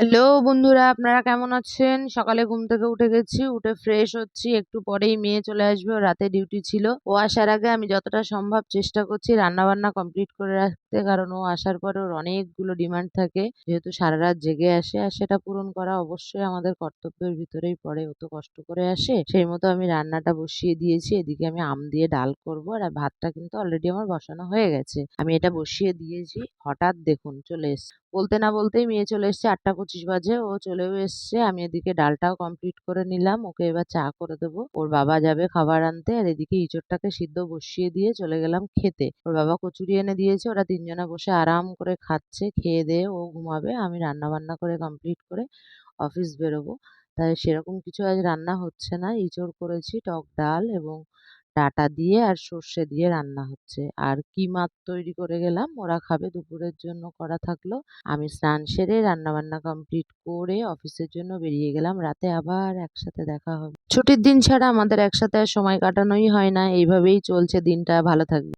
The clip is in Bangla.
হ্যালো বন্ধুরা, আপনারা কেমন আছেন? সকালে ঘুম থেকে উঠে গেছি, উঠে ফ্রেশ হচ্ছি। একটু পরেই মেয়ে চলে আসবে, ওর রাতে ডিউটি ছিল। ও আসার আগে আমি যতটা সম্ভব চেষ্টা করছি রান্নাবান্না কমপ্লিট করে রাখতে। কারণ ও আসার পরে ওর অনেকগুলো ডিমান্ড থাকে। যেহেতু সারারাত জেগে আসে আর সেটা পূরণ করা অবশ্যই আমাদের কর্তব্যের ভিতরেই পড়ে। ও তো কষ্ট করে আসে। সেই মতো আমি রান্নাটা বসিয়ে দিয়েছি। এদিকে আমি আম দিয়ে ডাল করব। আর ভাতটা কিন্তু অলরেডি আমার বসানো হয়ে গেছে। আমি এটা বসিয়ে দিয়েছি। হঠাৎ দেখুন চলে এসছে। বলতে না বলতেই মেয়ে চলে এসছে, ৮টা ২৫ বাজে। ও চলেও এসছে। আমি এদিকে ডালটাও কমপ্লিট করে নিলাম। ওকে এবার চা করে দেবো। ওর বাবা যাবে খাবার আনতে। আর এদিকে ইঁচড়টাকে সিদ্ধ বসিয়ে দিয়ে চলে গেলাম খেতে। ওর বাবা কচুরি এনে দিয়েছে। ওরা ৩ জনে বসে আরাম করে খাচ্ছে। খেয়ে দেয়ে ও ঘুমাবে। আমি রান্না-বান্না করে কমপ্লিট করে অফিস বেরোবো। তাই সেরকম কিছু আজ রান্না হচ্ছে না। ইঁচড় করেছি, টক ডাল এবং ডাঁটা দিয়ে আর সর্ষে দিয়ে রান্না হচ্ছে। আর কিমা তৈরি করে গেলাম। ওরা খাবে, দুপুরের জন্য করা থাকলো। আমি স্নান সেরে রান্নাবান্না কমপ্লিট করে অফিসের জন্য বেরিয়ে গেলাম। রাতে আবার একসাথে দেখা হবে। ছুটির দিন ছাড়া আমাদের একসাথে আর সময় কাটানোই হয় না। এইভাবেই চলছে দিনটা। ভালো থাকবেন।